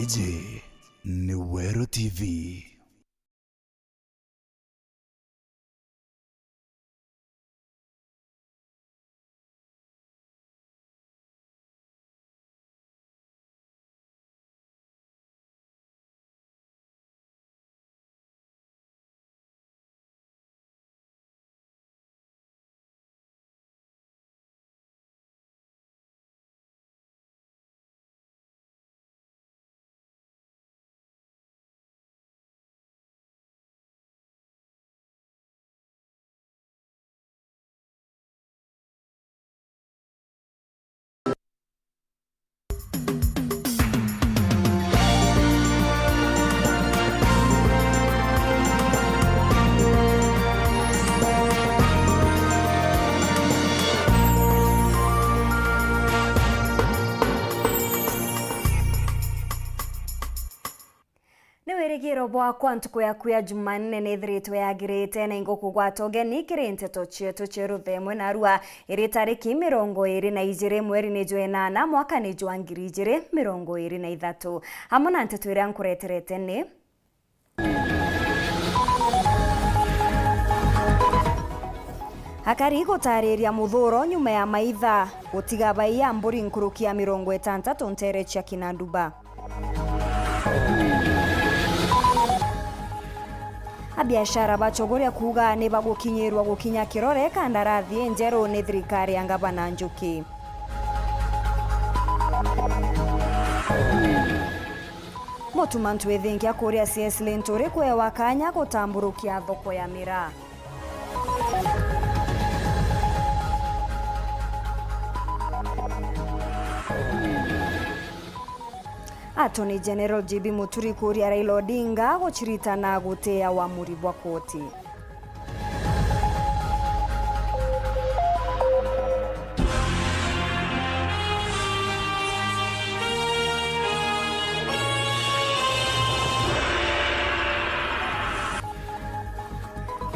Gigi ni Weru TV. Neweregero bwa kwantuko yaku ya Jumanne nithiritwe yagirite na ingo kugwata ugeni kiri Nteto chietu cheru themwe na rua iri tariki 22 mweri ni Jwenana mwaka ni jwa 2023 hamwe na Nteto iria nkureterete ni Hakari gutariria muthuro nyuma ya maitha gutiga bai ya mburi nkurukia 60 ntere cia Kinanduba. Abiashara bachogoria kuga ni bagukinyirwa gukinya kirore kandarathi enjero ni thirikari ya Gavana Njuki. Motumantu ethingia kuria CS Lentore kwewa kanya gutamburukia thoko ya miraa. Attorney General JB Muturi kuria Raila Odinga guchirita na gutea uamuri bwa koti.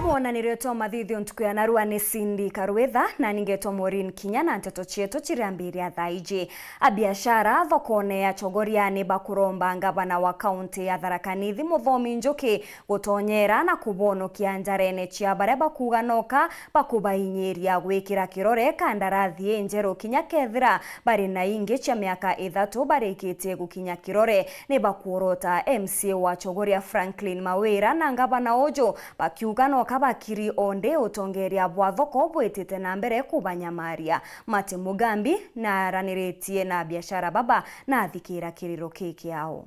Mwana nireto mathithio ntuku ya narua ni Cindy Karwetha na ningeto MAUREEN KINYA na Nteto chietu chiriambiria thaiji. Abiashara thokone ya chogoria ni bakuromba Gavana wa kaunti ya Tharaka Nithi Muthomi Njuki gutonyera na kubonokia njarene chia baria bakuga noka bakubainyiria gwikira kirore kandarathi enjero kinya kethira bari na ingi chia miaka 3 barikitie gukinya kirore ni bakuorota MCA wa chogoria Franklin Mawira na Gavana Ojo bakiuga noka bakiri onde utongeria bwa thoko bwetete na mbere kubanyamaria. Mate Mugambi na araniretie na biashara baba na thikira kiriro kiki yao.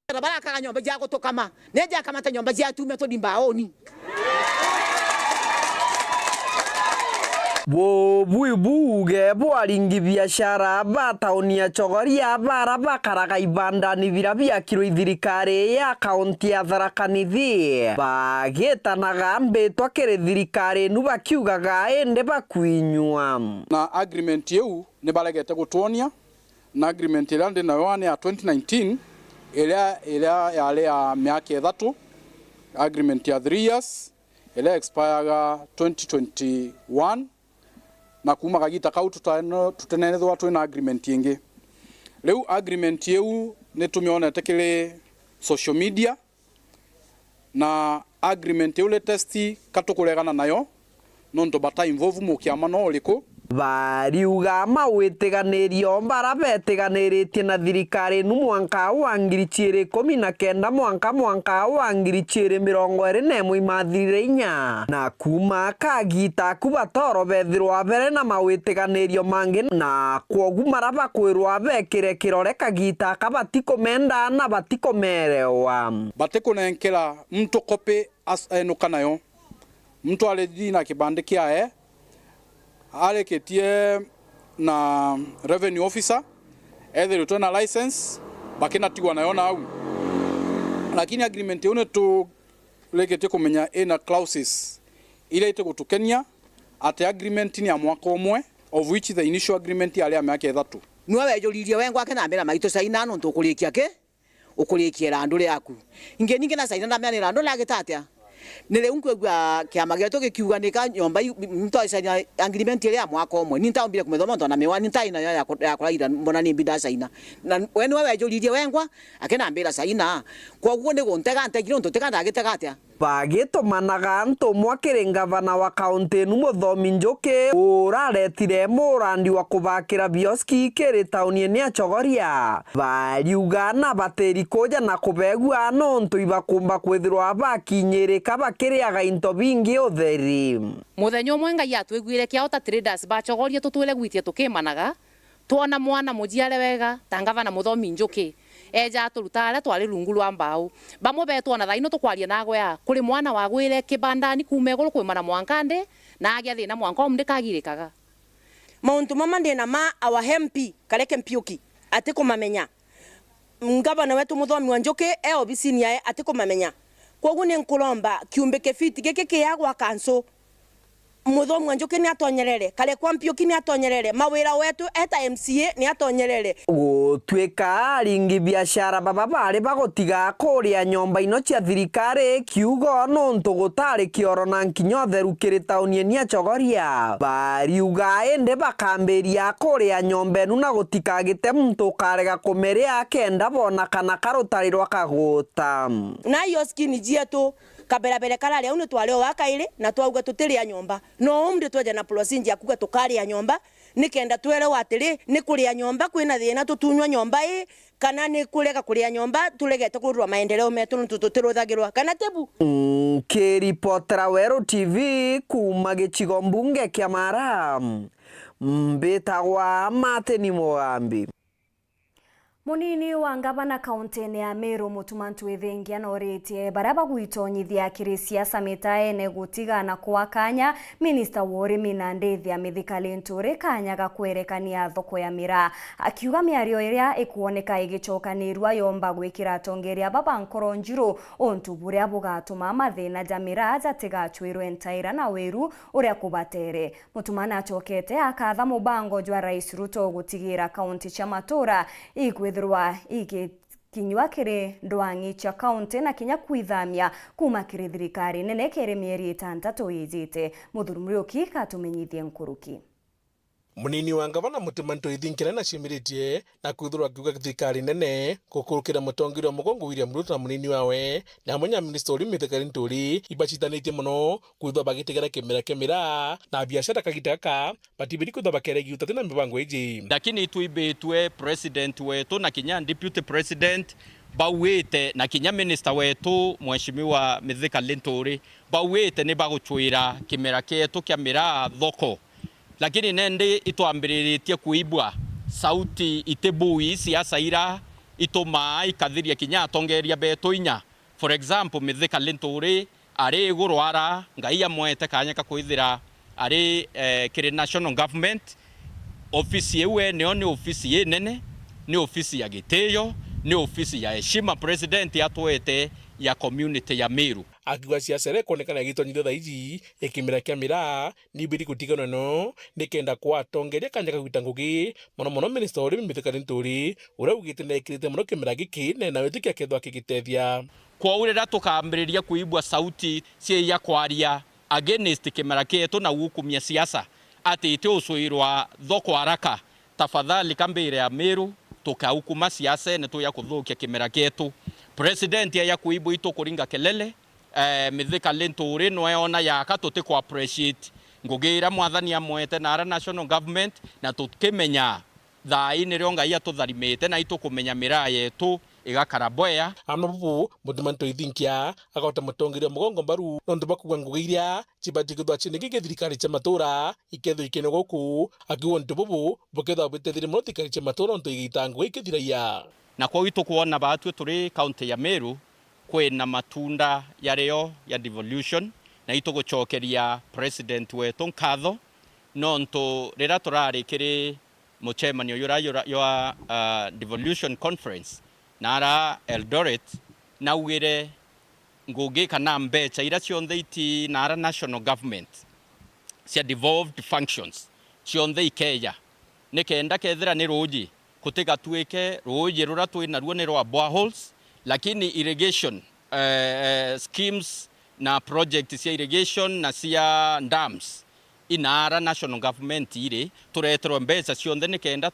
Baraka kanyomba jako tokama neja kama tanyomba jatu meto dimbaoni. Buge bwaringi biashara bataonia chogoria bara bakaraga ibanda ni birabia kiro thirikari ya kaunti ya Tharaka Nithi bagitanaga mbetwa kire thirikari nu bakiugaga ende bakuinywa na agreement yeu ne balegete gutonia na agreement ira ndi nayo ya 2019 ila yale ya miaka 3 agreement ya 3 years ila expire 2021 na kuma kagita kau tutenenethwa twina agreement ingi. Leu agreement yeu ne tumiona tekele social media na agreement yeu le testi katukuregana nayo nonto bata involve mu kiamano oliko bariuga mawiteganirio mbara beteganiritie na thirikari nu mwanka wa 2019 mwanka wa 2021 imathirire inya na kuma kagita kubatoro bethirwa bere na mawiteganirio mangi na kwogu maraba kwirwa bekire kirore kagita kabatikomenda na batikomerewa batikunenkela mtu kope nukanayo mtu aledi na kibande kiae aleketie na revenue officer either return a license bakina tigwa nayo na au lakini agreement yone to leketie kumenya ina clauses ile ite gutukenia ate agreement ni ya mwaka omwe of which the initial agreement ya miaka 3 Nwa wejolirie wengwa kana mbera maito saina no ntukulikia ke ukulikia randu yaku inge ninge na saina na mbera randu la gitatia nile unkwe kiama geto kiuganika nyomba mtu isa agreement ile ya mwaka omwe nintaombire kumethoma ndo na mewa nintaina ya kuraira mbona ni bida saina na wenu wewe jolirie wengwa akena ambira saina kwa guo ni guntega ntegiro ntutega ndagitega atia bagĩtũmanaga ntũmwa kĩrĩ ngavana wa kaũntĩ nu Mũthomi Njũkĩ ũraretire mũrandi wa kũbakĩra bioski kĩrĩ taũni-inĩ ya Chogoria bariuga na batĩri kũja na kũbegua nũntũ ibakũmba kwĩthĩrwa bakinyĩrĩka bakĩrĩaga into bingi ũtheri mũthenya ũmwe Ngai atwĩguire kĩao ta traders ba Chogoria tũtwĩre gwitia tũkĩmanaga tuona mwana mũjiare wega ta ngavana Mũthomi Njũkĩ eja turutare twari rungu rwa mbao bamwe betwo na thaino tukwaria nagwe ya kuri mwana wagwire kibandani kume iguru kwimana mwankande na agya thina mwanka omndikagirikaga mauntu mama ndina ma our MP Kareke Mpiuki ati kumamenya ngavana wetu Mũthomi wa Njũkĩ obisini yae ati kumamenya koguo ni nkulomba kiumbe kefiti giki kiyagwa kanso Mũthomi wa Njũkĩ ni atonyerere Kareke Mpiuki ni atonyerere mawira wetu eta MCA ni atonyerere gũtuĩka aringi biashara baba bari bagũtiga kũrĩa nyomba ino cia thirikari kiugo nũntũ gũtarĩ kĩoro na nkinya ũtheru kĩrĩ taũni-inĩ ya Chogoria bariuga ĩndĩ bakambĩria kũrĩa nyomba ĩnu na gũtikagĩte muntu ũkarega kũmĩrĩa kenda bona kana karũtarĩ rwa kagũta na iyo skini jietu kaberabere karari au nitwale wakaire na twauga tutiria nyomba no umde tweja na prosinji akuga tukaria nyomba nikenda twere watiri ni kuria nyomba kwina thina tutunywa nyomba kana ni kurega kuria nyomba tulegete kurwa maendeleo metu tututiruthagirwa kana tebu kiripotera Weru TV kuma gĩcigo mbunge kĩa Mara mbĩtagwa Mateni Mogambi Munini wa ngavana kaunti-inĩ ya Meru Mũtumantu Ithengia norĩtie baria bagwitonyithia kĩrĩ siasa mĩtaene gũtigana kwa kanya minista wa ũrĩmi na ndĩthia mĩthikali ntũrĩ kanya ga kwerekania thoko ya mĩraa akiuga mĩario ĩrĩa ĩkuoneka ĩgĩcokanĩrua yomba gwĩkĩra atongoria baba nkoro njirũ ũntu buria bugatũma mathĩna ja mĩraa jatigatuĩrwo Ntaira na Weru ũrĩa kũbatere Mũtumana acokete akatha mũbango jwa Rais Ruto gũtigĩra kaunti cia matũra igwithirwa kinywa kiri ndwangi cha kaunti na kinya kwithamia kuma kiri thirikari nene kiri mieri 6 yijite Muthuri Muriuki katumenyithie nkuruki Munini wa ngavana Mũtumantu Ithengia na cimiritie na kwithirwa kiuga thirikari nene gukurukira mũtongoria Mũgongo William Ruto na munini wawe na munya minista uri mithikari nturi ibacitanitie muno kwithirwa bagitigera kimera kemira na biashara kagitaka batibiri kwithirwa bakeregi utate na mibango iji lakini tuibetwe president wetu na kinya deputy president bawete na kinya minister wetu mheshimiwa mithikari nturi bawete ni baguchwira kimera ketu kya mira thoko lakini nende itwambiritie kuibwa sauti itebui siasa ira itoma ikathiria kinya atongeria beto inya for example mithikari nturi ari igurwara ngai amwete kanya kakwithira ari kiri national government office yewe ni office nene ni office ya gitio ni office ya heshima president atwete ya community ya Meru akiwa siasa rekonekana gitonyithio thaiji ikimira kia mira ni biri kutigana no nikenda kwa atongeria kanya kagwita ngugi mono minister uri mithikari nturi uria ugite na ikirite muno kimira giki na wetikia kethwa kigitethia kwa urira tukambiriria kuibwa sauti cie ya kwaria against kimira kietu na gukumia siasa ati ite usuirwa thoko haraka tafadhali kambire ya Meru tukaukuma siasa ne tuya kuthukia kimira kietu president ya kuibwa ito kuringa kelele mithikari nturi no yona yaka tuti ku appreciate ngugira mwathani amwete na ara national government na tukimenya thai ni rionga ia tutharimite na itukumenya miraa yetu igakara boya amabu Mũtumantu Ithengia agota mũtongoria Mũgongo mbaru nondu bakuga ngugiria chibati kithwa chini gike thirikari cha matura iketho ikene guku akiwa ntububu buketha butethire muno thirikari cha matura ntu igitango ikithiraia na kwa wito kuona batwe turi county ya Meru kwina matunda yario ya devolution na itugucokeria president wetu nkatho nontu rira turari kiri muchemanio yura devolution conference nara Eldoret na ugire ngugi kana mbecha ira cionthe iti nara national government cia devolved functions cionthe ikeya nikenda kethira ni ruji kutiga tuike ruji rura twina ruo ni rwa boreholes lakini irrigation schemes na project cia irrigation na cia dams inara national government ire tureterwo mbeca cionthe nikenda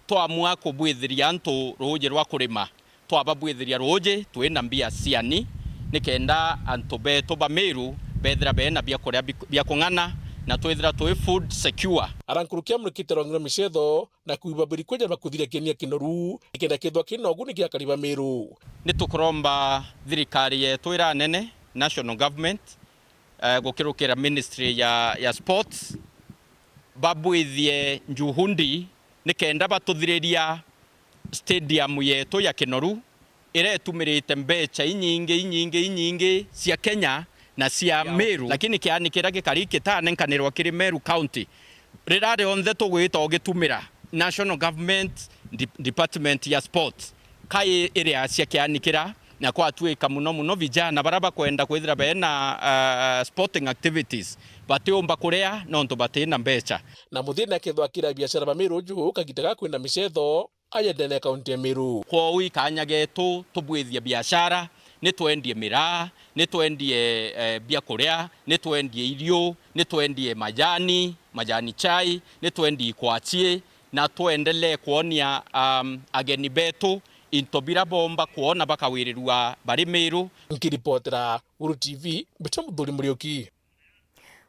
twamua kubwithiria antu ruji rwa kurima twababwithiria ruji twina mbia ciani nikenda antu betu ba Meru bethira bena bia kuria bia kung'ana na twithira twi food secure. Arankurukia murikite Rongira Michetho na kuibabiri kweja bakuthire Kenya kinoru ikenda kithwa kino guni kia kariba Meru. Nitukuromba thirikari yetu ira nene national government gukirukira ministry ya sports babwithie njuhundi nikenda batuthiriria stadium yetu ya kinoru iretumirite mbeca inyingi cia Kenya na cia Meru, lakini kianikira gikari kitanenkanirwa kiri Meru county rirare onthe tugwita ogitumira national government department ya sports kai area cia kianikira na kwa tuika muno vijana baraba kwenda kwithira bena sporting activities batiomba kurea nonto batina mbeca na muthina kithwa kira biashara ba Meru ju kagitaga kwenda Michetho ayendene kaunti ya Meru. Kwa ui kanya getu tubwithia biashara ni twendie miraa ni twendie bia kurea ni twendie irio ni twendie majani chai ni twendie kwachie na tuendelee kuonia ageni betu intobira bomba kuona bakawirirwa bari Meru. Nkiripotera Weru TV Muthuri Murioki.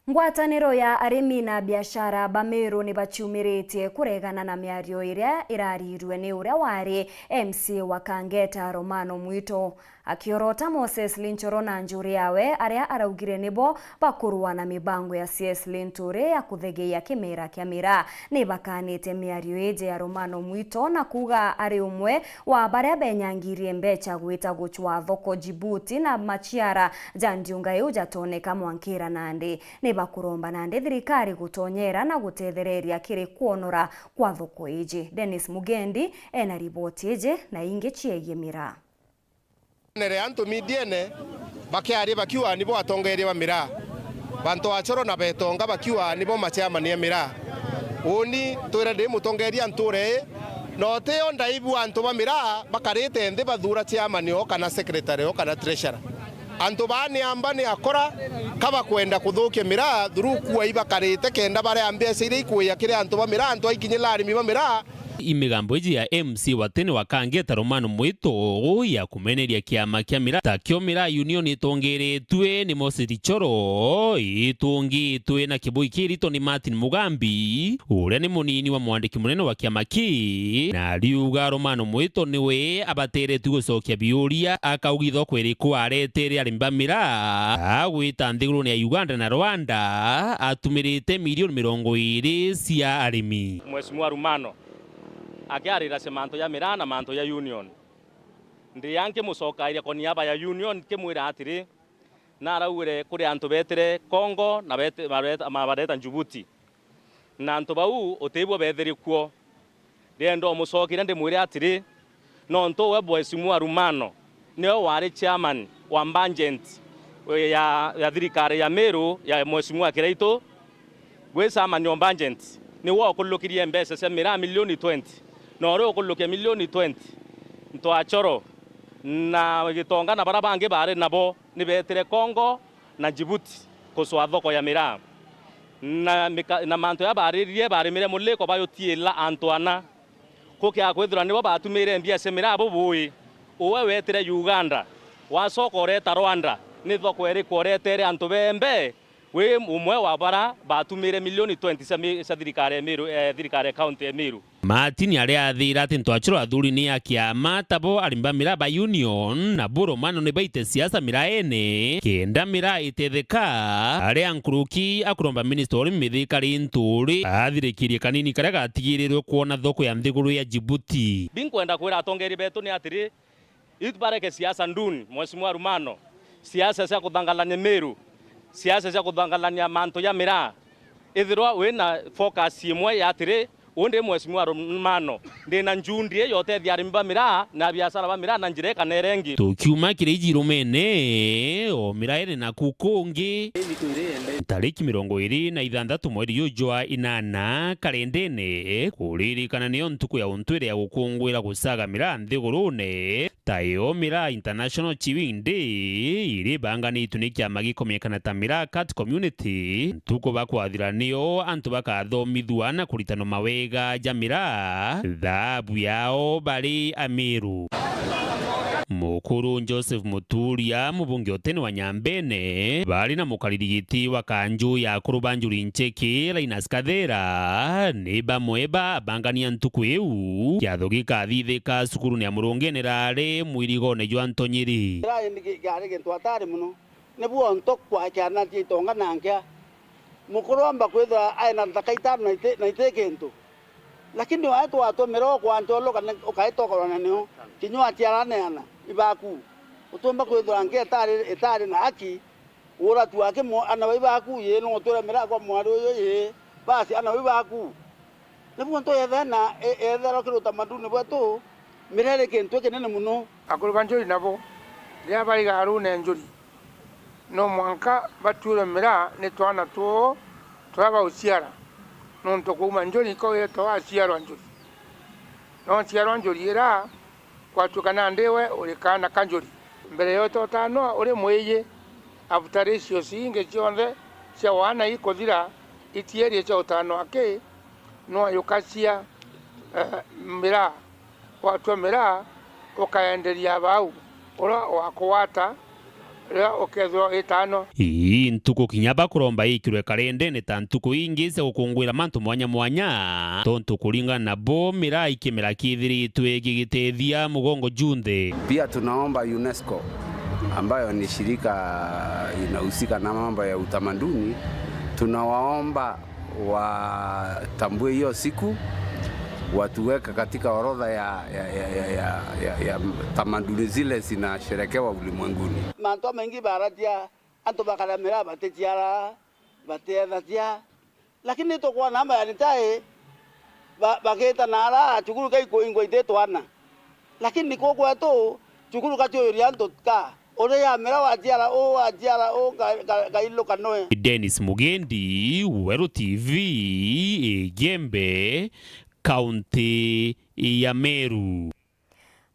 Ngwataniro ya arimi na biashara ba Meru ni baciumiritie kuregana na miario iria irarirwe ni uria wari MC wa Kangeta Romano Mwito akiorota Moses Linchoro na njuri yawe aria araugire nibo bakurwa na mibango ya CS Linture ya kuthegeia kimera kia mira ni bakanite miario eje ya Romano Mwito na kuga ari umwe wa baria benyangirie mbecha gwita guchwa thoko Djibouti na machiara jandiunga yujatoneka Mwankira Nandi ni bakuromba Nandi thirikari gutonyera na gutethereria kiri kuonora kwa thoko eje. Dennis Mugendi ena riboti eje na inge chiege mira. Nere antu midiene bakiari bakiwa nibo atongeria wa mira bantu achoro na betonga bakiwa nibo machama ni mira uni twira de mutongeria anture no te onda ibu antu ba mira bakarete nde bathura chama ni kana secretary o kana treasurer antu bani ambani akora kaba kwenda kuthukia mira thuru kuwa ibakarete kenda bare ambia sire ikuya kire antu ba mira antu aikinyela arimi ba mira imigambo iji ya MC wa tene wa Kangeta Romano Mwito ya kumeneria kiama kia mira takio mira union itongeretwe ni Moses Lichoro itungitwe na kibui kirito ni Martin Mugambi uria ni munini wa mwandiki munene wa kiama ki na riuga Romano Mwito niwe abateretu gucokia biuria akaugitho kwiriku aretere arimba mira agwita nthiguru ni ya Uganda na Rwanda atumirite milioni 20 cia arimi. Mheshimiwa Romano akiarira se manto ya mira na manto ya union ndi yanke mucokaire ko niaba ya union kimwira atiri na araugire kuri antu betere Congo na bareta Djibouti na antu bau otebwo betheri kuo rendo mucokire ndi mwire atiri no nto we Mheshimiwa Romano nio wari chairman wa budget ya thirikari ya Meru ya Mheshimiwa Kiraito gwesa manyo budget ni wo kulukirie mbeca cia mira milioni 20 no ro kulukia milioni 20 nto achoro na gitonga na barabange bare nabo ni betere Congo na Djibouti kuswa thoko ya mira na manto ya baririe bare mire muleko bayotiela Antoana kukia kwethura nibo batumire mbia cia mira bo bui uwe wetere Uganda wasoko reta Rwanda ni thoko eri koretere antu bembe we umwe wa bara batumire milioni 20 cia thirikari ya Meru thirikari county ya Meru. Martin aria athira ati ntwachiro athuri ni akiama tabo arimba mira ba union na buro mano ni baite siasa mira ene kenda mira itetheka aria nkuruki akuromba minister mithikari nturi athirikirie kanini karia gatigirirwe kuona thoko ya nthiguru ya Djibouti. Binkwenda kwira atongeri betu ni atiri itubareke siasa nduni Mheshimiwa Romano siasa cia kuthangalania Meru siasa cia kuthangalania manto ya mira ithirwa wina focus imwe ya atiri unde Mheshimiwa Romano ndina njundie yote thiarimba mira na biashara ba mira na njireka nerengi tukiuma kiriji rumene o mira ene na kukungi tariki 26 mweri yujwa inana kalendene kuririkana niyo ntuku ya untwire ya gukungwira gusaga mira nthigurune tayo Miraa International Chewing Day iri banganitwe ni kiama gikomekana ta Miraa Cat Community ntuko bakwathiranio antu bakathomithua na kuritano mawega ja Miraa thabu yao bari Amiru. Mukuru Joseph Muturia mubunge otene wa Nyambene bari na mukaririgiti wa kanju ya kurubanjuri ncheki Linus Kathera ni bamweba abangania ntuku eu yathogika thithika sukuru ni amurungenerare mwirigone jwa Ntonyiri gari gentu atari muno nebuo ntokwa cyana titonga nangya mukuromba kwitha aina ndakaitano na itekentu lakini watu watomero kwa ntolo kana ukaitokorana niho kinywa tiarana ibaku utomba kwithura nge etari na aki ora tu ake mo ana ibaku ye no tora Miraa kwa mwaro ye basi ana ibaku nebuo nto yethana ethero kiruta maduni bwato mirere kento kenene muno akurubanjuri nabo ria bari garu ne njuri no mwanka bature Miraa ne twana to twaba uciara no ntokuma njuri ko ye to aciara njuri no aciara njuri era kwatukana ndewe ulikana kanjuri mbere yoto tano uri mweye abutarisio singe chonde cia wana ikothira itieri cia utano ake no yukacia Miraa watu Miraa ukaenderia bau ora wakwata ria ukethwa itano ntuko kinyaba kuromba ikirwe karende ne tantuko ingize gukungwira mantu mwanya tonto kuringa na bo Miraa ikimera kithiritwe gigitethia mugongo junthe. Pia tunaomba UNESCO ambayo ni shirika inahusika na mambo ya utamaduni, tunawaomba watambue hiyo siku, watuweka katika orodha ya tamaduni zile zinasherekewa ulimwenguni. Manto mengi baratia anto bakala Miraa batetiara bateatia lakini to kwa namba ya nitae bageta nara chukuru kai ko ingo itetwana lakini ko kwa to chukuru katyo rianto ka ore ya Miraa wajiara o gailo kanoe. Dennis Mugendi, Weru TV, Gembe, Kaunti ya Meru.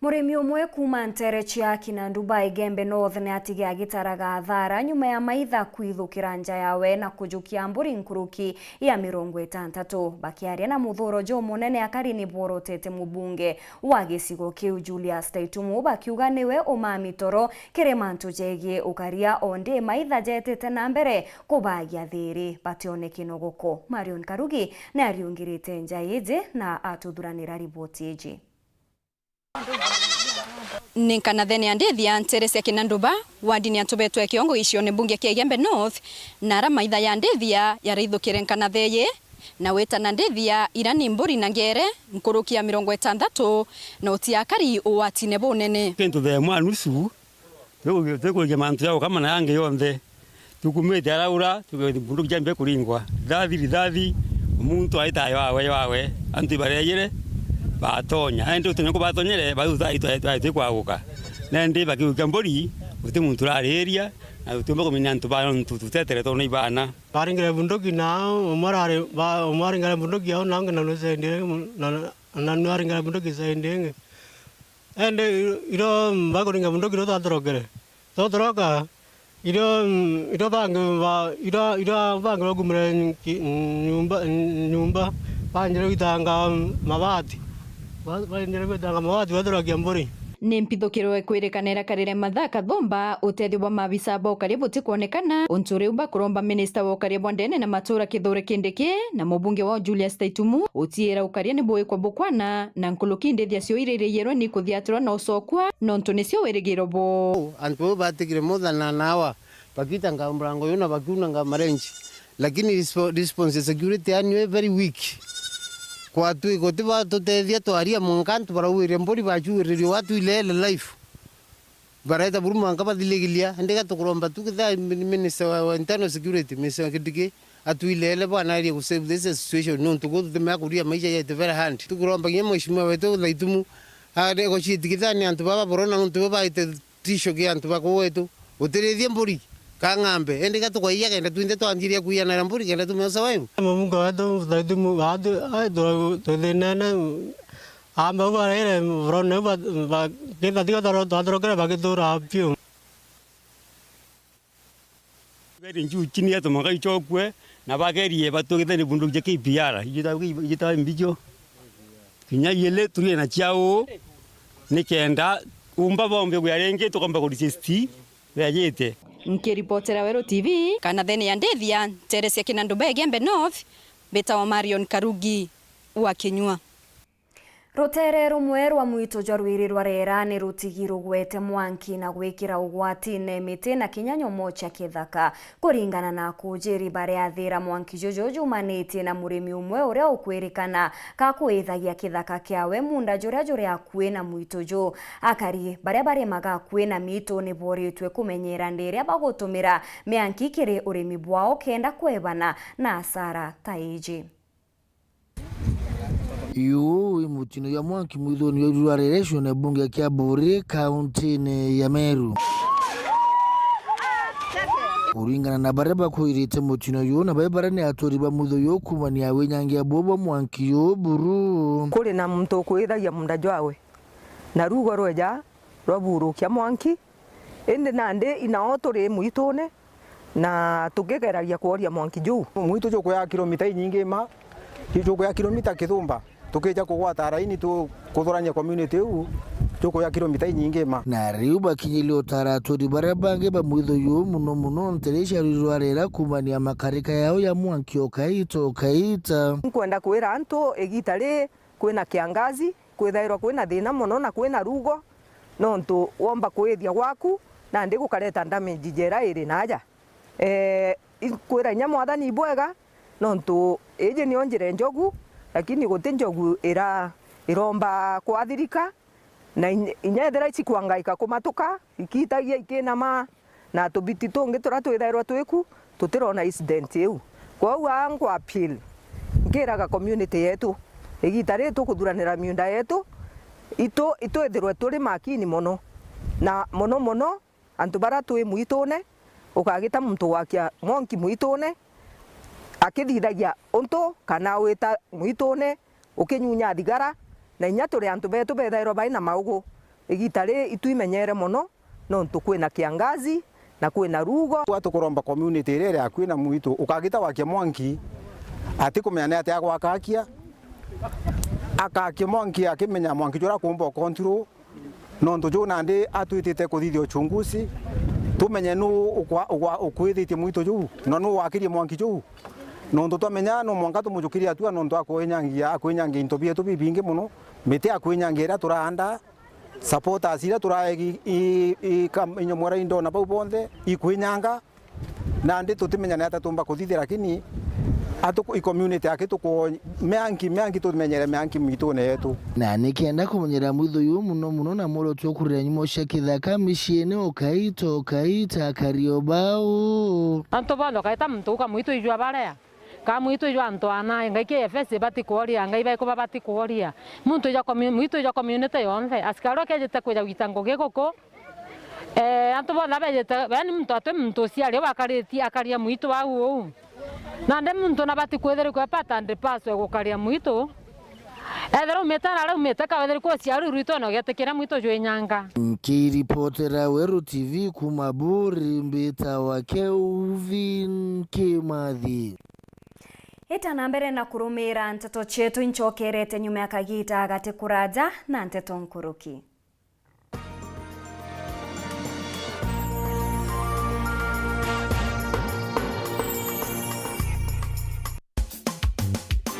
Murimi umwe kuma Nterechi ya Kinanduba Igembe North ni atige agitaraga athara nyuma ya maitha kwithukira nja yawe na kujukia mburi nkuruki ya 60 bakiaria na muthuro jo munene akarini borotete mubunge wa gicigo kiu Julius Taitumu bakiuga niwe umamitoro kiremantu jegie ukaria onde maitha jetete na mbere kubagia thiri bationeke nogoko. Marion Karugi na ariungirite nja yeje na atuthuranira riboti iji. Ninkana thene andithia Nteresi ya Kinanduba wadini atubetwe kiongo icio ni bunge kia Igembe North na maitha ya ndithia ya rithukire nkana theye na wetana ndithia irani mburi na ngere nkurukia 60 na utiakari uwatine bunene kintu the mwanusu tukuge mantu yao kama na yange yonthe tukumete araura tukibunduki jambe kuringwa thathi umuntu aitayo wawe antu bareyire batonya endo tunyo batonyere bautha ito kwaguka nende bakiuka mbori uti muntu rareria na utumba kumenya ntu ba ntu tutetere to ni bana baringere bunduki na umaringere bunduki yao nange na nosende na naringere bunduki sende ende iro bagoringa bunduki ro tatorokere totoroka iro bangu gumre nyumba banjero itanga mabati ni mpithukirwe kwirikanira karire mathaka thomba utethi wa mabisa bokari buti kuonekana unturi uba kuromba minista wokari bondene na matura kithure kindiki na mubunge wa Julius Taitumu utiera ukaria ni boy kwa bukwana na nkuluki ndethia cio irereyerwe ni kuthiatirwa na usokwa nontu nicio werigiro bo antu batikire modana nawa bakita ngamrango yona bakuna ngamarenji lakini response security yani very weak kwa tu ikotiba tutethia twaria munkantu barawire mbori bachuiririo watu ilele life baraita buruma ngaba dilegilia ndega tukuromba tukitha minister wa internal security minister kidike atu ilele bana ria kusave this situation no tukuthema kuria maisha ya the very hand tukuromba nge mheshimiwa wetu Taitumu ade ko chitikithani antu baba borona ntu baba ite tisho ke antu bako wetu uterethia mbori kang'ambe endeka tukwaia kenda twinde twanjiria kuia na mburi kenda tumesa wewe mungu ado Taitumu ado thenena amba bare vrone ba ke tatiga tadro kare bagitura apio beri nju chini ya tomaga ichokwe na bagerie batogete ni bundu jeki biara yita mbijo kinya yele tulie na chao nikenda umba bombe gwarenge tukomba ku DCST yete nkiripotera Weru TV kana thene ya Ndethia Teresia Kinandu Gembe North beta Marion Karugi wa Kinyua. Rutere rumwe rwa muito jarwiri rwa rera ni rutigiro gwete mwanki na gwikira ugwatine miti na kinyanyomo cha kithaka kuringana na kujiri bare athira mwanki jojo jumaniti na murimi umwe uria ukwirikana ka kuithagia kithaka kiawe munda juria akue na muito jo akari bare maga akue na mito ni boritwe kumenyera ndiria bagutumira mianki kiri urimi bwao kenda kwebana na asara taiji. Mutino ya mwanki mwithoni ya URETERI na bunge ya Kiaburi kaunti ya Meru. Kuringana na baraba kuirite mutino yo na barabara ni atori ba mutho yo kumania wenyange abobo mwanki yo buru. Kuri na mtu kuithagia munda jwawe na rugo rweja rwaburu kia mwanki ende nande inaotore mwitone na tugegeragia kuoria mwanki juu mwito jo kwa kilomita nyingi ma hicho kwa kilomita kithumba tukija kugwata raini tu kuthorania community u tuko ya kilomita nyingi ma na riu bakinyilio taratori barabange ba mwitho yo muno nteresha rirwarera kumania makarika yao ya mwanki okaita kwenda kwira anto egitare kwina kiangazi kwithairwa kwina thina muno na kwina rugo no ntu womba kwithia gwaku na ndi gukareta damage jera iri naja kwira nya mwathani bwega no ntu eje ni onjire njogu lakini gote njogu iromba kwathirika na inyethera ici kwangaika kumatuka ikitagia ikinama na tubiti tungi turatwithairwa twiku tutirona incident iu kwa hiyo angu appeal ngiraga community yetu igitare tukuthuranira miunda yetu itwethirwe turi makini muno na muno antu bara twi mwitune ukagita muntu wakia mwanki mwitune akithithagia untu kana wita mwitune ukinyunya thigara na inya turi antu betu bethairwo baina maugo igitari ituimenyere muno no ntu kwina kiangazi na kwina rugo watu kuromba community rere akwina mwito ukagita wakia mwanki ati kumenya ati agwakakia akakia mwanki akimenya mwanki jora kumba control no ntu jo nande atwitite kuthithia uchunguzi tumenye nu ukwithite mwito ju no nu wakirie mwanki ju no ndo twamenya no mwanka tumujukiria atua no ndo akwenyangia into bietu bibingi muno mite akwenyangira turahanda supporters ira turaegi inyo mwara indo na bau bonde ikwenyanga na ndi tutimenya na tatumba kuthithira lakini atu community yake tuko meangi tumenyere meangi mitone yetu na nikienda kumenyera mwitho yu muno na moro tukurira nyimo cia kithaka miciene ukaita kariobao anto bando kaita mtuka mwito ijwa barea kama mwito ijwa antwana ngai KFS bati kuoria ngai bai kuba bati kuoria muntu ija mwito ija community yonse askaro kejete kuja witango gekuko anto bando bejete bani muntu ciari bakariti akaria mwito wau na nde muntu na bati kwethere kwa pata ndi paso gukaria mwito ethero umetana ra umetaka wethere kwa ciari rwito no getekera mwito jwe nyanga nkiripotera Weru TV kumaburi mbita wa Kelvin Kimathi Ita na mbere na kurumira Nteto chetu inchokerete nyuma ya kagita agate kuraja na Nteto nkuruki.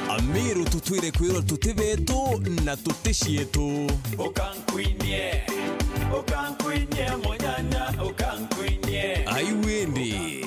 Amiru tutwire kwiro tutibetu na tutishietu Okankwinye monyanya okankwinye Aiwendi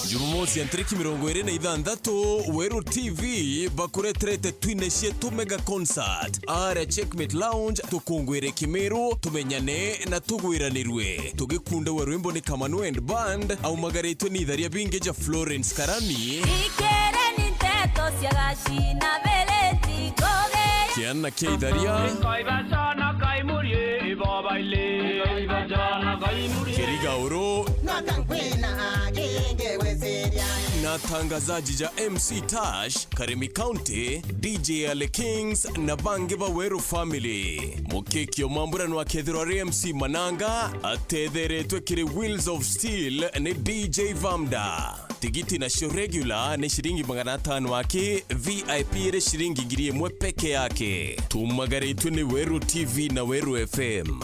Jumamosi ya tariki 26 Weru TV bakureterete twineshietu mega concert Are Checkmate Lounge tukungwire Kimeru tumenyane na tugwiranirwe tugikunda Weru ni Kamanu and Band au magaretwe ni Dharia Bingeja Florence Karani Ikere Nteto siagashina beleti koge Kiana Keidaria Keriga Oro na tangazaji ja MC Tash, Karemi County, DJ Ale Kings na bange ba Weru family. Mukeki omambura wa kethiro MC Mananga atetherete kiri Wheels of Steel ni DJ Vamda. Tigiti na show regular ni shilingi 500 wake, VIP ni shilingi 1,000 peke yake. Tumagaritwe ni Weru TV na Weru FM.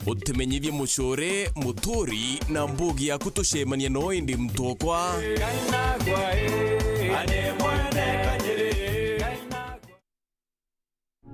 Utemenyithie mucore mutori na mbugi ya kutoshemania no indi mtokwa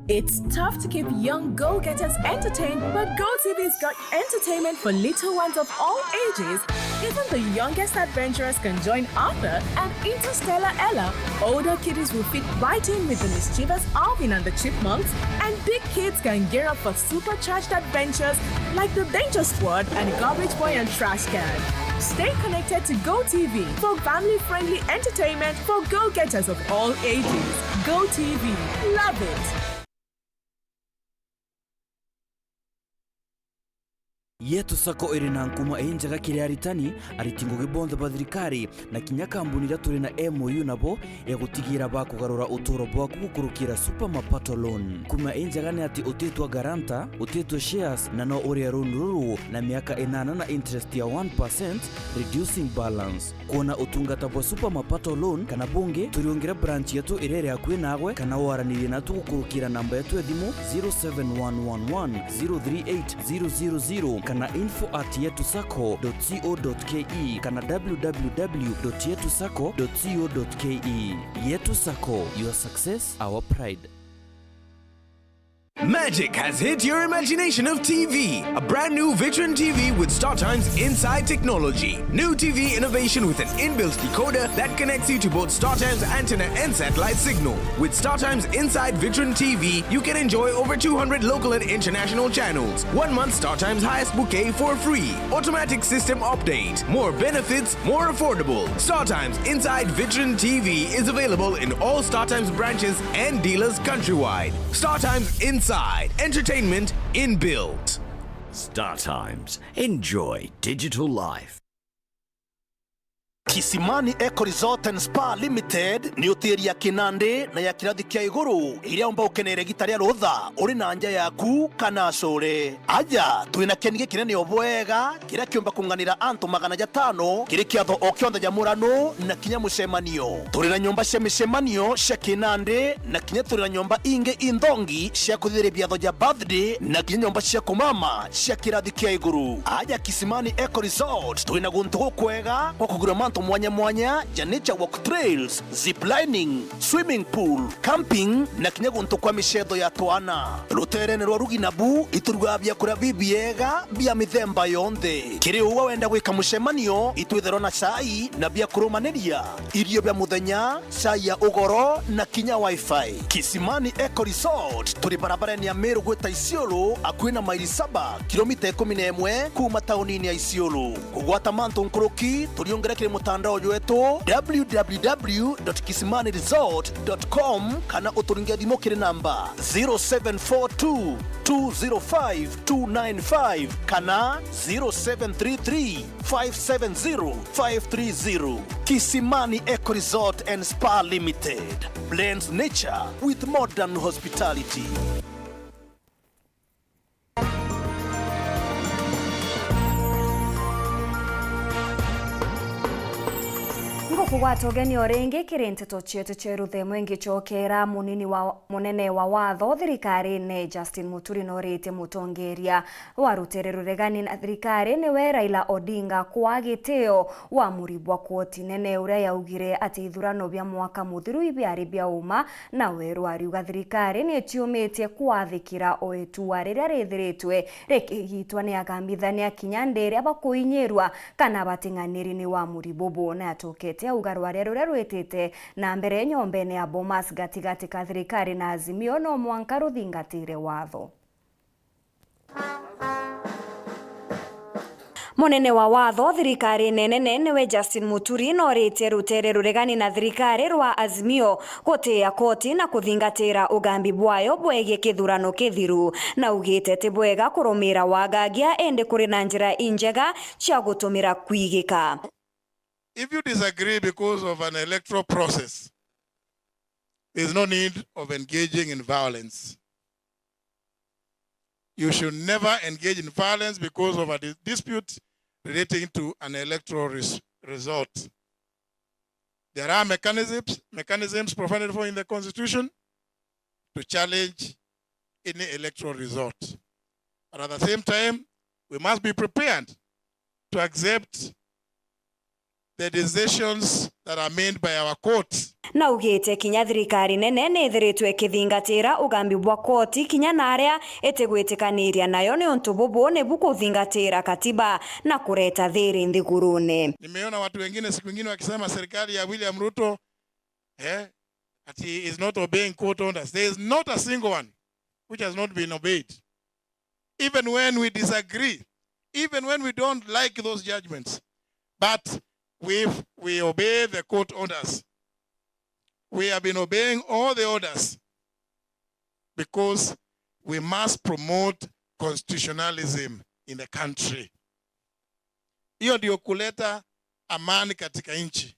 It's tough to keep young go-getters entertained, but GoTV's got entertainment for little ones of all ages. Even the youngest adventurers can join Arthur and Interstellar Ella. Older kiddies will fit right in with the mischievous Alvin and the Chipmunks, and big kids can gear up for supercharged adventures like the Danger Squad and Garbage Boy and Trash Can. Stay connected to GoTV for family-friendly entertainment for go-getters of all ages. GoTV, love it. Yetu sako irina nkuma enjaga kiri aritani aritingo gibonde bathirikari na kinya kambuni turi na MOU nabo ya gutigira bakugarura utoro bwaku gukurukira super mapato loan. Kuma enjaga ni ati utetwa garanta, utetwa shares na no uri ruru na miaka 8 na interest ya 1% reducing balance. Kuona utungata bwa super mapato loan kana bunge turiongera branch yetu irere yakwe nagwe kana waranire na tugukurukira namba yetu ya thimu 0711038000 kana info@yetusako.co.ke kana www.yetusako.co.ke. Yetu Sako, your success, our pride. Magic has hit your imagination of TV. A brand new Vitron TV with StarTimes Inside technology. New TV innovation with an inbuilt decoder that connects you to both StarTimes antenna and satellite signal. With StarTimes Inside Vitron TV, you can enjoy over 200 local and international channels. 1 month StarTimes highest bouquet for free. Automatic system update. More benefits, more affordable. StarTimes Inside Vitron TV is available in all StarTimes branches and dealers countrywide. StarTimes Inside. Entertainment inbuilt. StarTimes. Enjoy digital life. Kisimani Eco Resort and Spa Limited ni hoteli ya kinande na ya kirathi kia iguru iria omba ukenere gitari ya rutha uri na nja yaku kana core. Aja twina kenige kinene obwega kira kiomba kunganira antu 500 kiri kiatho okionda jamurano na kinya mucemanio. Turi na nyumba cia micemanio cia kinande na kinya turi na nyumba inge indongi cia kuthire biatho ja birthday na kinya nyumba cia kumama cia kirathi kia iguru. Aja Kisimani Eco Resort twina guntu gukwega kwa kugura manto mwanya mwanya ja nature walk trails, ziplining, swimming pool, camping na kinya guntu kwa mishedo ya twana. Ruterene rwa ruginabu iturwa bya kura bibiega bya mithemba yonthe. Kiri uwa wenda gwika mucemanio itwithero na chai na bya kurumaneria irio bya muthenya, chai ya ugoro na kinya wifi. Kisimani Eco Resort turi barabarani ya Meru gweta Isiolo akwina maili 7 kilomita 11 kuma taunini ya Isiolo. Kugwata manto nkuruki tuliongera kile mtandao wetu www.kisimaniresort.com kana uturingia thimo kire namba 0742 205 295 kana 0733 570 530. Kisimani Eco Resort and Spa Limited blends nature with modern hospitality. Kugwata ugeni oringi kiri Nteto chietu cheruthe mwengi chokera munene wa watho thirikari-ini Justin Muturi norite mutongeria wa rutere ruregani na thirikari niwe Raila Odinga kwa gitio wa muribwa koti nene uria yaugire ati ithurano bya mwaka muthiru ibiari bya uma na Weru ariuga thirikari ni tiumitie kwathikira oetua riria rithiritwe rikigitwa ni agambithania kinya ndere abakuinyerwa kana batinganiri ni wa muribobo na atokete ugarwa ruria rwetete na mbere nyombene ya Bomas gatigati ka thirikari na Azimio no mwanka ruthingatire watho. Munene wa watho thirikari nene niwe Justin Muturi norite rutere ruregani na thirikari rwa Azimio gutia koti na kuthingatira ugambi bwayo bwegie kithurano kithiru na ugite ti bwega kurumira wagagia ende kuri na njira injega cia gutumira kwigika. If you disagree because of an electoral process, there is no need of engaging in violence. You should never engage in violence because of a dispute relating to an electoral result. There are mechanisms provided for in the Constitution to challenge any electoral result. But at the same time, we must be prepared to accept the decisions that are made by our courts. Na ugite kinya thirikari nene nethiritwe kithingatira ugambi bwa koti kinya naria etegwitikaniria nayo ni untu bubu ne bukuthingatira katiba na kureta thiri nthigurune. Nimeona watu wengine siku nyingine wakisema serikali ya William Ruto that he is not obeying court orders. There is not a single one which has not been obeyed. Even when we disagree, even when we don't like those judgments, but we obey the court orders. We have been obeying all the orders because we must promote constitutionalism in the country. Hiyo ndio kuleta amani katika nchi.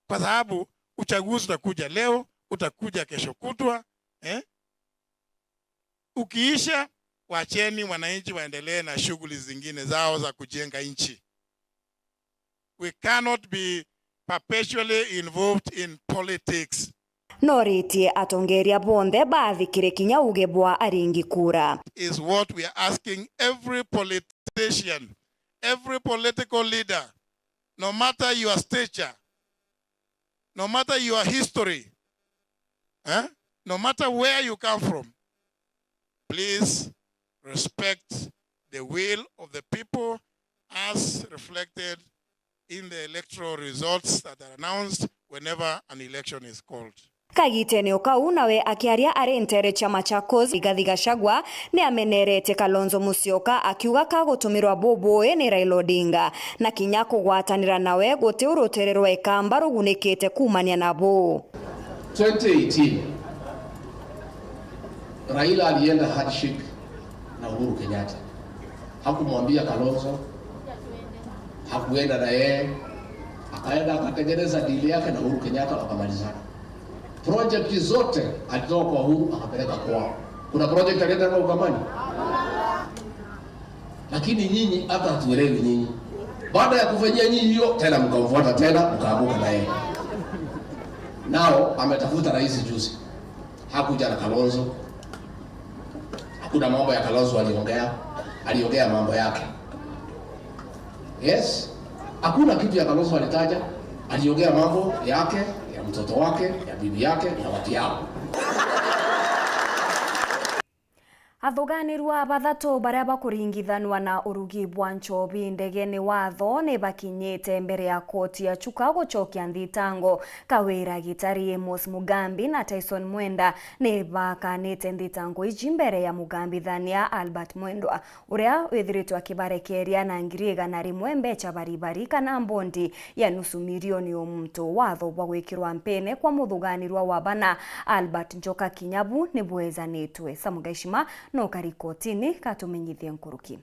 Kwa sababu uchaguzi utakuja leo, utakuja kesho kutwa, ukiisha wacheni wananchi waendelee na shughuli zingine zao za kujenga nchi. We cannot be perpetually involved in politics. Noriti atongeria bonde bathikire kinya uge bwa aringi kura. Is what we are asking every politician, every political leader, no matter your stature, no matter your history, no matter where you come from, please respect the will of the people as reflected in the electoral results that are announced whenever an election is called. Kagitene okau nawe akiaria ari ntere chama cha Kozi Rigathi Gachagua ni amenerete Kalonzo Musyoka akiuga kagutumirwa boboe ni Raila Odinga na kinya kugwatanira nawe guti urutererwa ikamba rugunikite kumania nabo. 2018 Raila alienda handshake na Uhuru Kenyatta. Hakumwambia Kalonzo, hakuenda na yeye, akaenda akatengeneza deal yake na Uhuru Kenyatta wakamalizana. Project zote alitoa kwa Uhuru akapeleka kwao. Kuna project alienda na Ukamani? Lakini nyinyi hata hatuelewi nyinyi. Baada ya kufanyia nyinyi hiyo tena mkamfuata tena mkaabuka na yeye. Nao ametafuta rais juzi. Hakuja na Kalonzo. Hakuna mambo ya Kalonzo aliongea mambo yake. Yes. Hakuna kitu ya Kalonzo alitaja, aliongea mambo yake, ya mtoto wake, ya bibi yake na watu yao. Athuganirwa bathatu baria bakuringithanwa na urugi bwa nchobi ndege ni watho ni bakinyite mbere ya koti ya Chuka gucokia thitango. Kawira Gitari, Amos Mugambi na Tyson Mwenda ni bakanite thitango iji mbere ya Mugambithania Albert Mwendwa uria withiritwe akibarekeria na ngiriga na rimwe mbecha baribari kana mbondi ya nusu milioni omuntu. Watho bwa gwikirwa mpene kwa muthuganirwa wa bana Albert Njoka Kinyabu ni bwezanitwe. Samugaishima no karikotini katumenyithie nkuruki.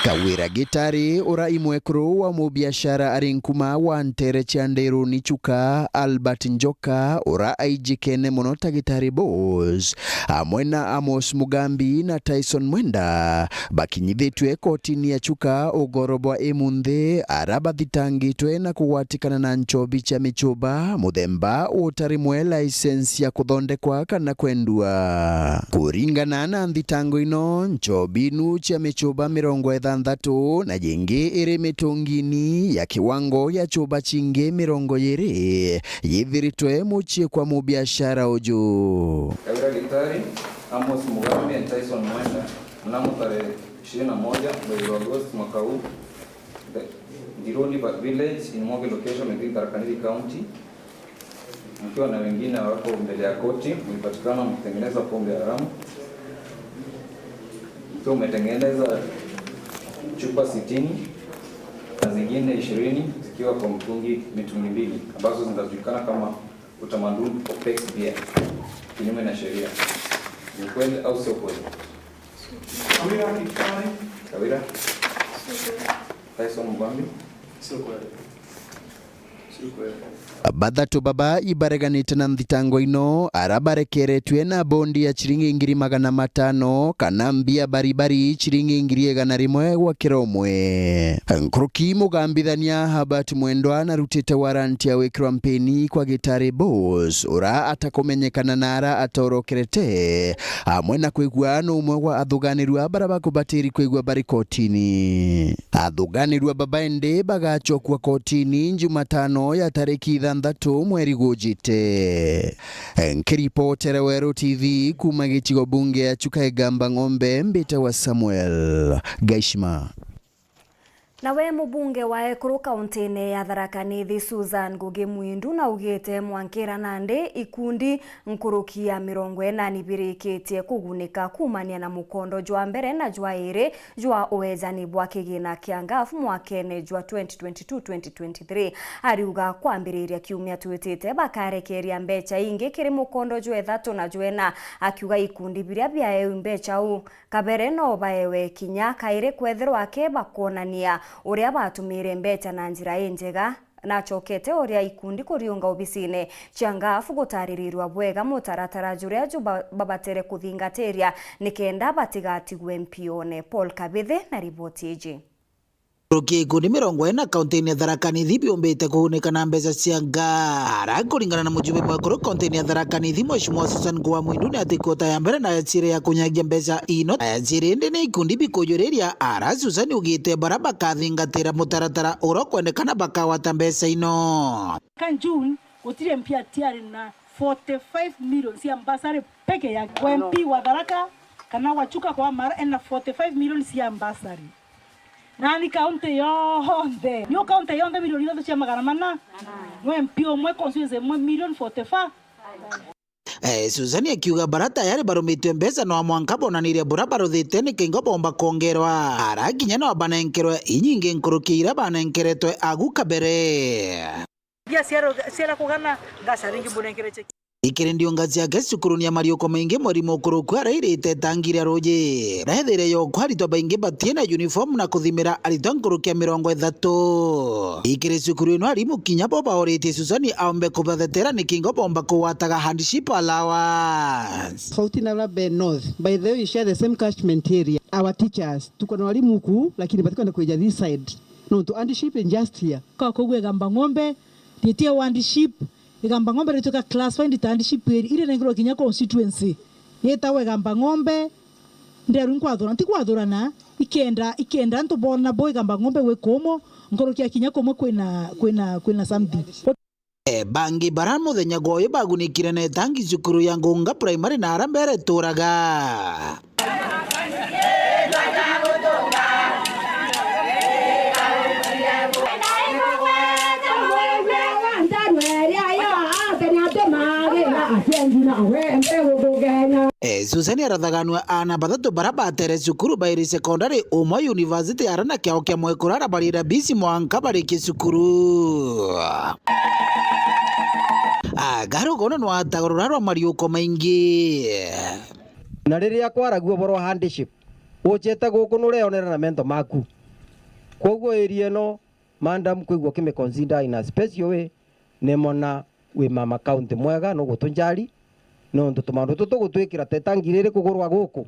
Kawira Gitari ura Imwe wa mubiashara arinkuma wa ntere chanderu ni Chuka Albert Njoka ura aijikene monota Gitari Boss hamwe na Amos Mugambi na Tyson Mwenda bakinyithitwe kotini ya Chuka ugorobwa imunthe arabathitangitwe na kugwatikana na nchobi cha michuba muthemba utarimwe license ya kuthondekwa kana kwendua. Kuringana na thitango ino nchobi nu cha michuba 60 na jingi iri mitungini ya kiwango ya chuba chingi 20 yithiritwe muchie kwa mubiashara uju. Kawira Gitari, Amos Mugambi na Tyson Mwenda mnamo tarehe 21 mwezi wa Agosti mwaka huu Gironi Village in Moge location within Tharaka Nithi County, mkiwa na wengine wako mbele ya koti, mlipatikana mkitengeneza pombe haramu Tukiwa umetengeneza chupa 60 na zingine 20 zikiwa kwa mitungi 2 ambazo zinajulikana kama utamaduni Opex beer kinyume na sheria. Ni kweli au sio kweli? Kawira? Tyson Mbambi? Sio kweli. Bathatu baba ibareganite na thitango ino arabarekeretwe na bondi ya chiringi 500 kana mbia baribari chiringi 100 gwa kiromwe. Nkruki mugambithania Habat Mwendwa na rutite waranti ya wikirwa mpeni kwa Gitari Boss ura atakumenyekana nara atorokerete amwe na kwigua no umwe wa athuganirwa baraba kubatiri kwigua bari kotini. Athuganirwa babaende bagachokwa kotini Jumatano ya tariki 6 mweri gujite. Nkiripotera Weru TV kuma gicigo bunge ya Chukaigamba Ng'ombe mbita wa Samuel Gaishma. Nawe mubunge wa Ekuru kaunti-ini ya Tharaka Nithi Susan Ngugi Mwindu na ugite mwankira nande ikundi nkurukia 40 birikitie kugunika kumania na mukondo jwa mbere na jwa iri jwa uwezani bwa kigina kia ngafu mwakene jwa 2022-2023 ariuga kwambiriria kiumia twitite bakarekeria mbecha ingi kiri mukondo jwa 3 na jwa 4 akiuga ikundi biria bia mbecha u kabere no baewe kinya kaire kwethirwa ke bakonania uria batumire mbecha na njira njega na chokete uria ikundi kuriunga obisine changafu gutaririrwa bwega mutaratara juria babatere kuthingateria nikenda batigatigwe mpione. Paul Kabithe na riboti iji. Ikundi 40 kaunti-ini ya Tharaka Nithi biombete kuhunika na mbeca cia ngara kuringana na mujumbe mwakuru kaunti-ini ya Tharaka Nithi Mheshimiwa Susan Ngugi Mwindu ni ati kota ya mbere na yachire ya kunyagia mbeca ino yachire ndi ni ikundi bikujuriria ara Susan ugite baraba kathingatira mutaratara uro kwendekana bakawata mbeca ino. Kan June gutire mpia tiari na 45 million cia ambassador peke ya MP wa Tharaka kana wachuka kwa mara na 45 million cia ambassador. Nani kaunti yonde niyo kaunti yonde milioni yote cia magana mana we mpio mwe constituency mwe million 45. Susan akiuga barata yari barumitwe mbeca no mwanka bonanire bura baruthite ni kingo bomba kongerwa ara kinya no banenkerwa inyinge nkurukira banenkeretwe aguka bere ya siara kugana gasaringi bonenkereche ikirendio ngazi ya cukuru ni amarioko maingi mweri mukuru kwara irite tangira roje rahethere yo kwarito baingi batie na uniform na kuthimira arito nkurukia 30 ikire cukuru ino arimu kinya boba orite Susani aombe kubathetera ni kingo bomba kuwataga handship allowance. Kautina Labe North, by the way we share the same catchment area. Our teachers tuko na walimu huku lakini batikana kuja this side no to handship and just here kwa kugwe gamba ng'ombe titie handship igamba ng'ombe ritoka class find handship ile nengiro kinya constituency yetawe gamba ng'ombe nderu nkwathora ntikwathorana ikenda ntubona boy gamba ng'ombe we komo ngorokia kinya komo kwina something. Bangi bara muthenya goyo bagunikire na tangi cukuru ya Ngunga primary na arambere turaga Susani arathaganwa ana bathatu baraba tere cukuru bairi secondary umwe university arana kiao kia mwekurara barira bisi mwanka bariki cukuru garo gono no atagororarwa mariuko maingi na riria kwaraguo boro handship uchete guku nureonera na mento maku koguo area no madam kwigwo kime consider in a special way ne mona we mama county mwega no gutunjari no ntutumando tutugutwikira tetangirire kugurwa guku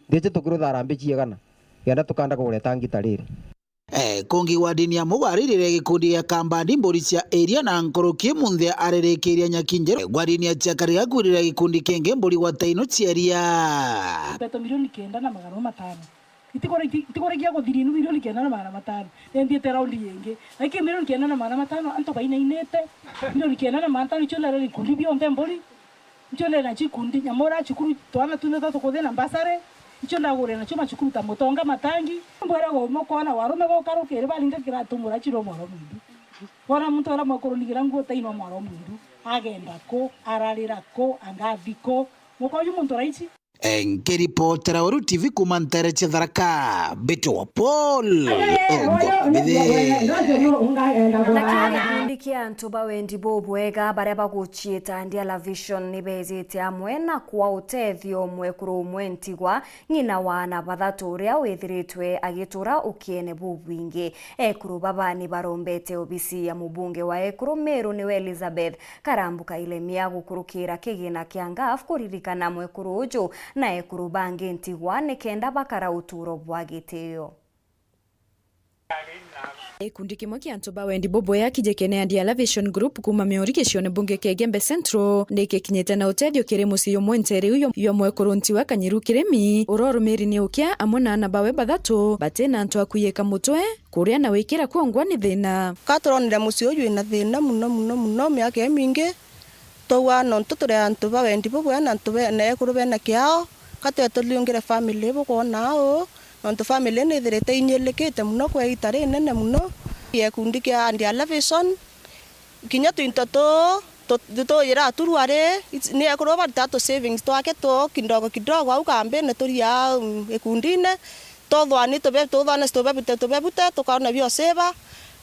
ndiche tukiruthara mbici egana yanda tukanda kugure tangi tarire. Kongi wa dini ya mugaririre gikundi ya kambandi mburi cia area na nkorokie munthe arerekeria nyakinjero gwa dini ya chakari agurira gikundi kenge mburi wa taino ciaria beto milioni 9.5 itikorekia guthiri milioni 9.5 ndithe raundi yengi aki milioni 9.5 anto baina inete milioni 9.5 chola gikundi bionde mburi chole na chikundi nyamora chukuru twana tuneta tukuthena mbasare ichonda gore na choma chukuru tamutonga matangi mbora go mokona warume go karukere balinga kira tumura chiro mwaro mundu wana muntu ara makoro nigira ngo taino mwaro mundu agenda ko ararira ko angathiko mukoyu muntu raichi Ngiripotera Weru TV kuma Nteto cia Tharaka Beto Paul gikundi kia antu bawendi bobwega baria baguchieta Ndiala Vision nibezete amwe na kwa utethio mwekuru umwe ntigwa ng'ina wana bathatu uria withiritwe agitura ukiene bubwingi ekuru baba ni barombete obisi ya mubunge wa ekuru Meru niwe Elizabeth Karambuka Ilemia gukurukira kigina kia ngaf kuririkana mwekuru uju na ekuru bangi ntigwa nikenda bakara uturo bwa gitio. Ikundi kimwe kia antu bawendi boboya kijekene Ndiala Vision Group kuma meorikeshone bunge kegembe Central nikikinyete na utedio kiri musi umwe Nteri uyo mwekuru ntiwa Kanyiru Kiremi urorumiri ni ukia amona na bawe bathatu batena antu akuyeka mutwe kuria na wikira kuongwa ni thina katuronira musi uyu ina thina muno miaka mingi towa no tutore antu bawendi boboya na antu na ekuru bena kiao katwetoliungire family bokonao Nonto family ni thirete inyelekete muno kwa itare nene muno gikundi kia Ndiala Vision kinya Nteto to ira turuare ni ekuru batatu savings twake to kidogo au kambe ne turia ekundine tothwani tobebute tukaona bio seva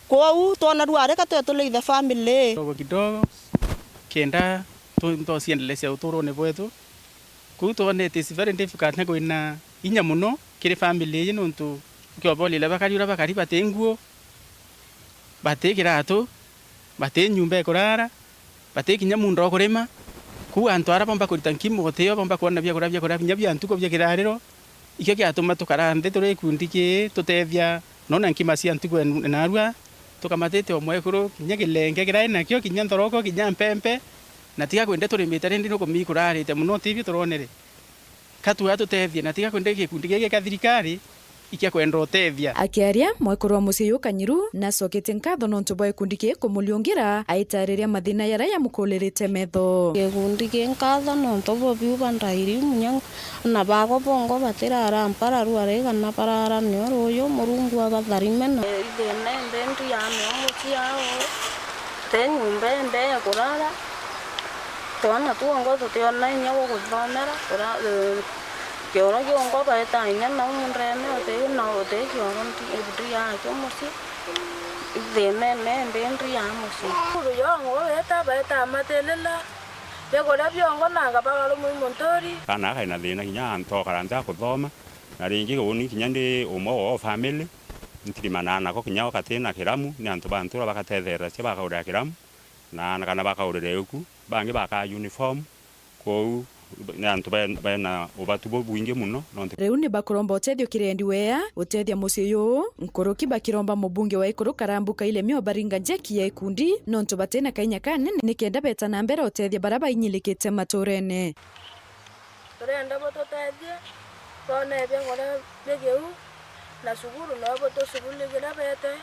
kwau tona ruare katwetoleithe family kidogo kenda to siendelesha utoro ne bwetu kuto it is very difficult na kuina inya muno kire family yino ntu kyo boli la bakari batenguo bate kirato bate nyumba ekorara bate kinya mundo kurema ku antu ara pamba kuritankimu goteo pamba kuona bya kurabya nya antu ko bya kirarero ikyo kyatuma tukarande tore kundike tutethia nona nkimasi antu ko narua tukamatete omwekuru kinya kilenge kiraina kyo kinya ntoroko kinya mpempe na tiga kwende tore mitare ndino komikurarite muno TV turonere katu atutethia na tiga kwende gikundi gege kathirikari ikia kwenda utethia akiaria mwekuru wa musi Kanyiru na sokete nkatho nontu boy kundike kumuliungira aitariria mathina yara ya mukolerete metho gikundi ke nkatho nontu bo biu bandairi munya na bago bongo batirara ampara ruare kana parara nyoro yo murungu abatharimena ithene ndendi ya musi yao tenyumbe ndeye kurara twana tuongo tutiona inya go guthomera kioro kiongo baeta inya na umreme ote na ote kioro ndi ya kyomusi ithene ndendi ya musi kuru yongo baeta matelela begora byongo nanga bagalo mu montori kana kaina thina kinya anto karanta kuthoma na ringi guni kinya ndi umwe wa family ntirimana ko kinya okatina kiramu ni antu bantura bakatethera cia bakaura kiramu na kana bakaurire uku bangi baka uniform ko na antu bana obatubo bwinge muno riu ni bakuromba utedio kirendi wea utethia musi yu nkoroki bakiromba mubunge wa ikuru Karambuka Ilemia baringa njeki ya ikundi nontu batena kainya kanene nikenda beta na mbere utethia baraba inyilikite maturene turenda bototethia tone bya ngora begeu na suguru na botosugulira bete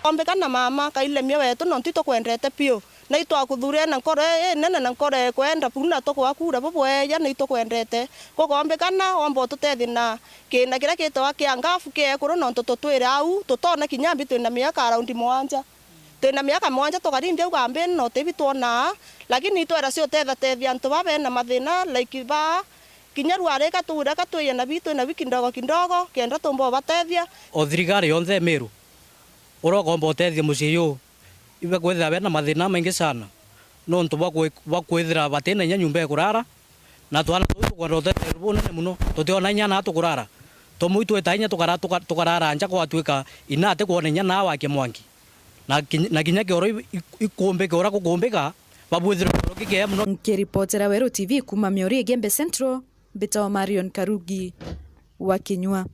ombekana mama Kailemia wetu nontu tokwendete pio na itwakuthuria na nkore nene na nkore kwenda puna to kwakura bobweya na itokwendete kogombekana ombo tutethi na kina kira kitwa kia ngafu ke kuru no tutwira au tutona kinyambi twina miaka around mwanja twina miaka mwanja tukarindia ugambe no tebi tuona lakini itwera cio tethia antu babe na mathina like ba kinyaru areka tuura katwe na bitu na wiki ndogo kenda tumbo batethia o thirikari yonthe Meru urogomba utethia muciyo ibe kwethira bena mathina maingi sana no ntu bakwithira batena nya nyumba kurara na twana tukwenda utethia bunene muno tutiona nya na tukurara tomuitu etainya tukarara anja kwatuika inate kuona nya na wake mwangi na kinya kioro ikumbeka ora kukumbeka babwithira kike muno. Nkiripotera Weru TV kuma Meori Gembe Central Beta Marion Karugi wa KINYA.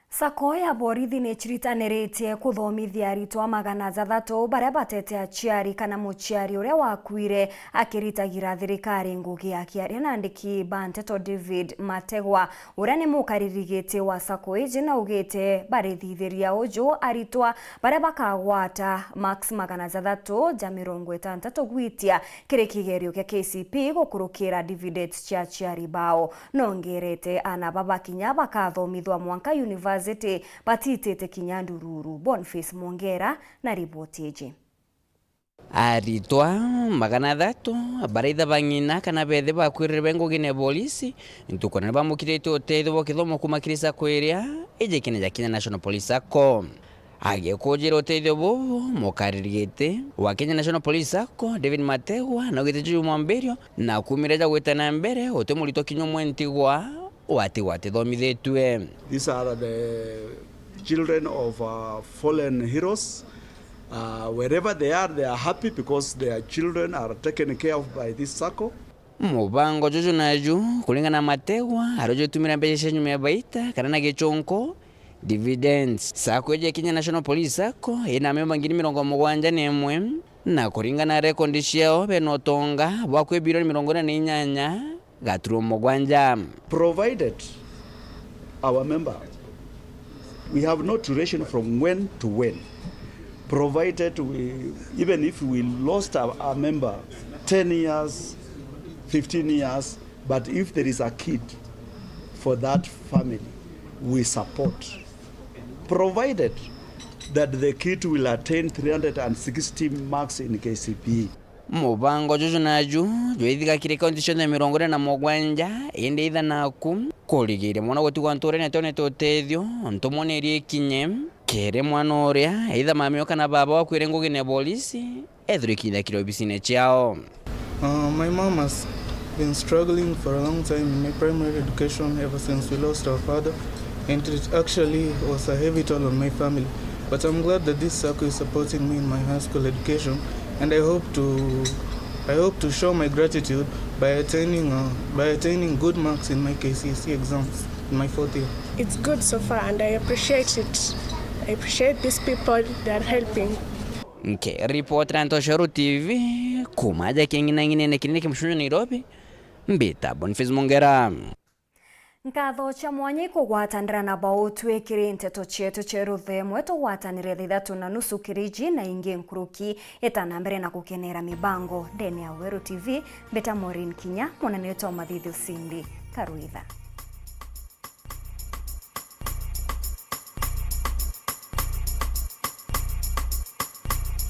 Sako ya borithi ni chiritaniritie kuthomithia aritwa 600 baria batete aciari kana muciari uria wakuire akiritagira thirikari ngugi akiaria na andiki ba Nteto David Mategwa uria ni mukaririgite wa sako iji na ugite barithithiria uju aritwa baria bakagwata max 600 ja 60 gwitia kiri kigerio kia KCP gukurukira dividends cia aciari bao nongerete ana baba kinya bakathomithwa mwanka university batitete kinya ndururu. Boniface Mongera na ripoti iji. aritwa magana 3 baraitha bang'ina kana bethe bakwirire bengogine polisi ntukona bamukirite uteithio bwa kithomo kumakirisa kwiria ijekine ja Kenya National Police Sacco agekujira uteithio bubu mukaririgite wa Kenya National Police Sacco David Mategwa na giteju mwamberio na kumireja gwetana mbere utemurito kinyomwe ntigwa wati thomithetwe. These are the children of fallen heroes. Wherever they are happy because their children are taken care of by this circle. Mubango jojo naju kulingana Mategwa arojo tumira mbeje nyume baita kana na gechonko dividends sako ya Kenya National Police Sacco ina memba ngiri 71 na kuringana record ciao benotonga bakwe bilioni 48 gaturo mugwanja. Provided our member, we have no duration from when to when. Provided even if we lost our member 10 years, 15 years, but if there is a kid for that family, we support. Provided that the kid will attain 360 marks in KCPE. Mubango jojo naju joithika kire condition ya 47 ende itha naku kuligire mwana goti gwanture ne tone totethio ntumonerie kinye kere mwana uria itha mamio kana baba wakwire ngogine polisi ethurikitha kiro bisine ciao. My mom has been struggling for a long time in my primary education ever since we lost our father, and it actually was a heavy toll on my family. But I'm glad that this circle is supporting me in my high school education, and I hope to show my gratitude by attaining good marks in my KCSE exams in my 4th year. It's good so far, and I appreciate it. I appreciate these people that are helping. Okay, reporter Nteto TV kumaja kingine ne kinene kimshunyo Nairobi mbita Boniface Mongera. Nkatho cha mwanya kugwatanira na bao twekire Nteto chetu cheruthe mweto gwatanire 3:30 kiriji na ingi nkuruki etana mbere na kukenera mibango ndene ya Weru TV beta MAUREEN Kinya mwana neto mathithu Cindy Karuitha.